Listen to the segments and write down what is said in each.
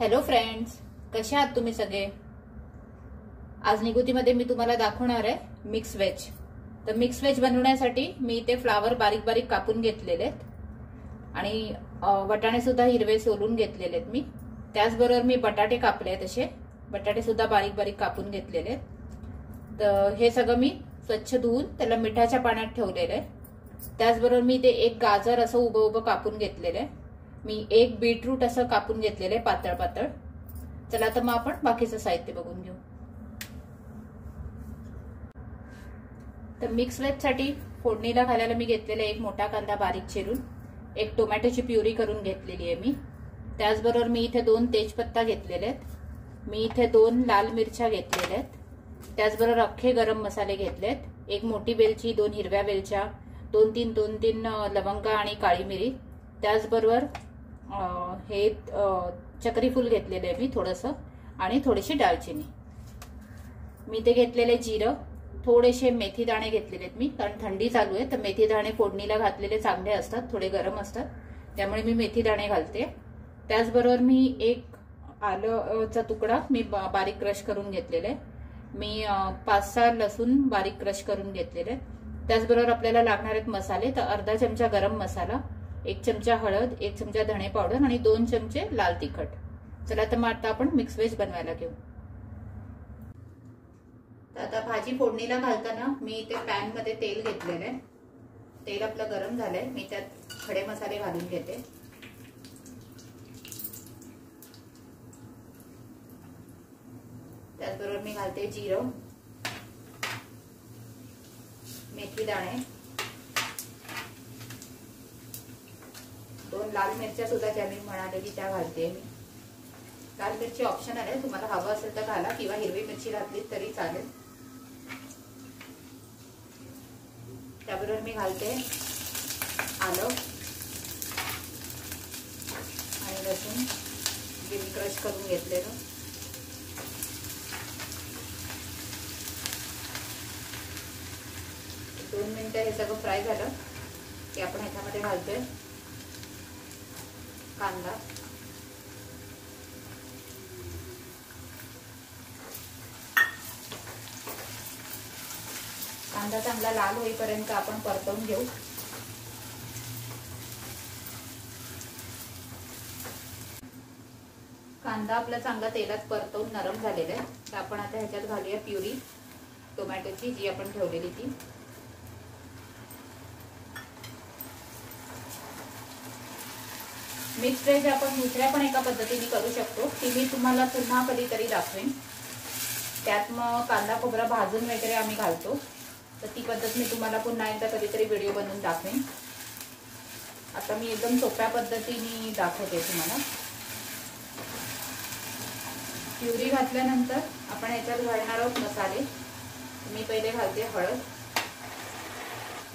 Hello friends, कसे आहात तुम्ही सगळे। आज निगुतीमध्ये मी तुम्हाला दाखवणार आहे मिक्स वेज। तर मिक्स वेज बनवण्यासाठी मी इथे फ्लावर बारीक बारीक कापून घेतलेले आहेत आणि वाटाणे सुद्धा हिरवे सोलून घेतलेले आहेत मी। त्याचबरोबर मी बटाटे कापले आहेत, असे बटाटे सुद्धा बारीक बारीक कापून घेतलेले आहेत। तर हे सगळं मी स्वच्छ धुवून त्याला मिठाच्या पाण्यात ठेवलेले आहे। त्याचबरोबर मी इथे एक गाजर असं उभं उभं कापून घेतलेलं आहे। मी एक बीटरूट असं कापून घेतलेले पातळ पातळ। चला तर मग आपण बाकीचं साहित्य बघून घेऊ। तर मिक्स वेज साठी फोडणीला घालायला मी घेतलेला एक मोठा कांदा बारीक चिरून, एक टोमॅटोची प्युरी करून घेतलेली आहे मी। त्याचबरोबर मी इथे 2 तेजपत्ता घेतलेले आहेत, मी इथे 2 लाल मिरच्या घेतलेल्या आहेत। त्याचबरोबर अख्खे गरम मसाले घेतलेत, एक मोठी वेलची, 2 हिरव्या वेलच्या, 2-3 लवंगा आणि काळी मिरी। त्याचबरोबर हे चक्री फूल घेतलेले आहे मी थोडंसं, आणि थोडीशी दालचिनी। मी ते घेतलेले जिरं, थोडेसे मेथी दाणे घेतलेले आहेत मी, कारण थंडी चालू आहे तर मेथी दाणे फोडणीला घातलेले चांगले असतात, थोडे गरम असतात, त्यामुळे मी मेथी दाणे घालते। त्याचबरोबर मी एक आलंचा तुकडा मी बारीक क्रश करून घेतलेले, मी 5-6 लसूण बारीक क्रश करून घेतलेले। त्याचबरोबर आपल्याला लागणार आहेत मसाले, तर अर्धा चमचा गरम मसाला, 1 चमचा हळद, 1 चमचा धणे पावडर आणि 2 चमचे लाल तिखट। चला तर मग आता आपण मिक्स वेज बनवायला घेऊ। तर आता भाजी फोडणीला घालताना मी इथे पॅन मध्ये तेल घेतलेलं आहे। तेल आपलं गरम झालंय, मी त्यात खडे मसाले घालून घेते। त्याचबरोबर मी घालते जिरं, मेथी दाणे, 2 लाल मिरच्या सुद्धा ज्या मी म्हणाले की त्या घालते मी। लाल मिरची ऑप्शनल आहे, तुम्हाला हवं असेल तर घाला किंवा हिरवी मिरची घातली तरी चालेल। त्याबरोबर मी घालते आलं आणि लसूण जे मी क्रश करून घेतलेलं। दोन मिनिटं हे सगळं फ्राय झालं की आपण ह्याच्यामध्ये घालतोय कांदा। कांदा चांगला लाल होईपर्यंत आपण परतवून घेऊ। कांदा आपला चांगला तेलात परतवून नरम झालेला आहे, तर आपण आता ह्याच्यात घालूया प्युरी टोमॅटोची जी आपण ठेवलेली ती। मिक्स वेज आपण दुसऱ्या पण एका पद्धतीने करू शकतो, ती मी तुम्हाला पुन्हा कधीतरी दाखवेन। त्यात मग कांदा खोबरा भाजून वगैरे आम्ही घालतो, तर ती पद्धत मी तुम्हाला पुन्हा एकदा कधीतरी व्हिडिओ बनवून दाखवेन। आता मी एकदम सोप्या पद्धतीने दाखवते तुम्हाला। प्युरी घातल्यानंतर आपण याच्यात घालणार आहोत मसाले। मी पहिले घालते हळद,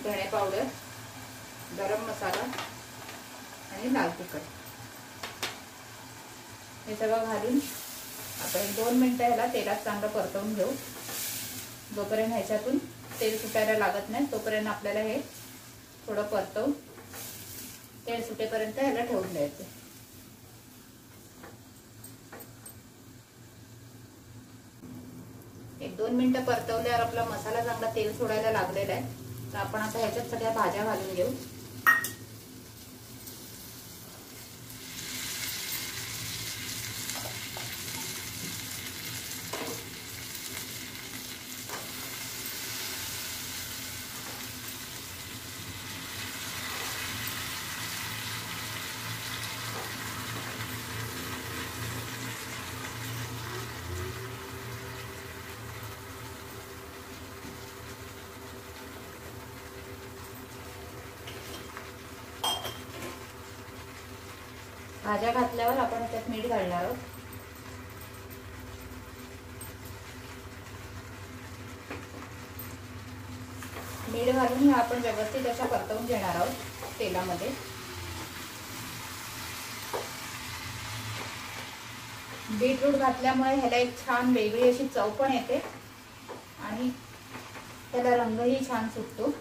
धणे पावडर, गरम मसाला आणि लाल तिखट। हे सगळं घालून आपण 2 मिनिटं ह्याला तेलात चांगलं परतवून घेऊ। जोपर्यंत ह्याच्यातून तेल सुटायला लागत नाही तोपर्यंत आपल्याला हे थोडं परतवून तेल सुटेपर्यंत ह्याला ठेवून द्यायचं। एक 2 मिनिटं परतवल्यावर आपला मसाला चांगला तेल सोडायला लागलेला आहे, तर आपण आता ह्याच्यात सगळ्या भाज्या घालून घेऊ। भाज्या घातल्यावर आपण त्यात मीठ घालणार आहोत। मीठ घालून आपण व्यवस्थित अशा परतवून घेणार आहोत तेलामध्ये। बीटरूट घातल्यामुळे ह्याला एक छान वेगळी अशी चव पण येते आणि त्याला रंगही छान सुटतो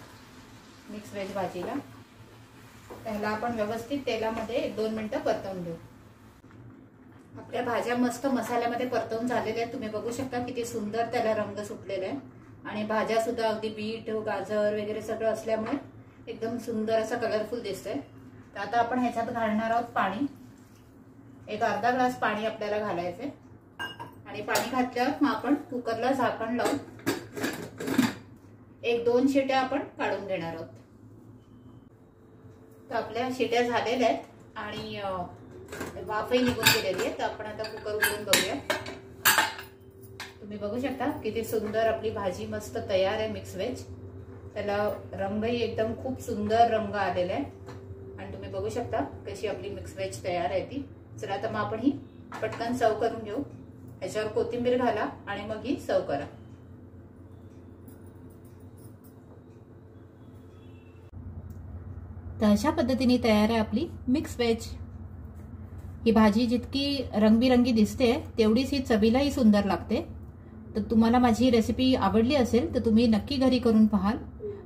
मिक्स वेज भाजीला। त्याला आपण व्यवस्थित तेलामध्ये 1-2 मिनिटं परतवून घेऊ। त्या भाज्या मस्त मसाल्यामध्ये परतवून झालेल्या आहेत. तुम्ही बघू शकता किती सुंदर त्याला रंग सुटलेला आहे आणि भाज्या सुद्धा अगदी बीट गाजर वगैरे सगळं असल्यामुळे एकदम सुंदर असं कलरफुल दिसतंय. तर आता आपण ह्याच्यात घालणार आहोत पाणी. एक अर्धा ग्लास पाणी आपल्याला घालायचंय आणि पाणी घातल्यावर मग आपण कुकरला झाकण लावून 1-2 शिट्या आपण काढून घेणार आहोत. तर आपल्या शिट्या झालेल्या आहेत आणि वाफही निघून गेलेली आहे. तर आपण आता कुकर उघडून बघूया. तुम्ही बघू शकता किती सुंदर आपली भाजी मस्त तयार आहे मिक्स व्हेज. त्याला रंगही एकदम खूप सुंदर रंग आलेला आहे आणि तुम्ही बघू शकता कशी आपली मिक्स व्हेज तयार आहे ती. चला आता मग आपण ही पटकन सर्व करून घेऊ. ह्याच्यावर कोथिंबीर घाला आणि मग ही सर्व करा. तर अशा पद्धतीने तयार आहे आपली मिक्स व्हेज. ही भाजी जितकी रंगबिरंगी दिसते तेवढीच ही चवीलाही सुंदर लागते. तर तुम्हाला माझी रेसिपी आवडली असेल तर तुम्ही नक्की घरी करून पाहाल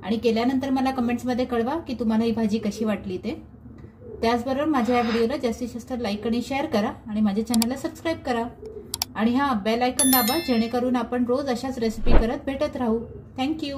आणि केल्यानंतर मला कमेंट्समध्ये कळवा की तुम्हाला ही भाजी कशी वाटली ते. त्याचबरोबर माझ्या या व्हिडिओला जास्तीत जास्त लाईक आणि शेअर करा आणि माझ्या चॅनलला सबस्क्राईब करा आणि हा बेल आयकॉन दाबा जेणेकरून आपण रोज अशाच रेसिपी करत भेटत राहू. थँक्यू.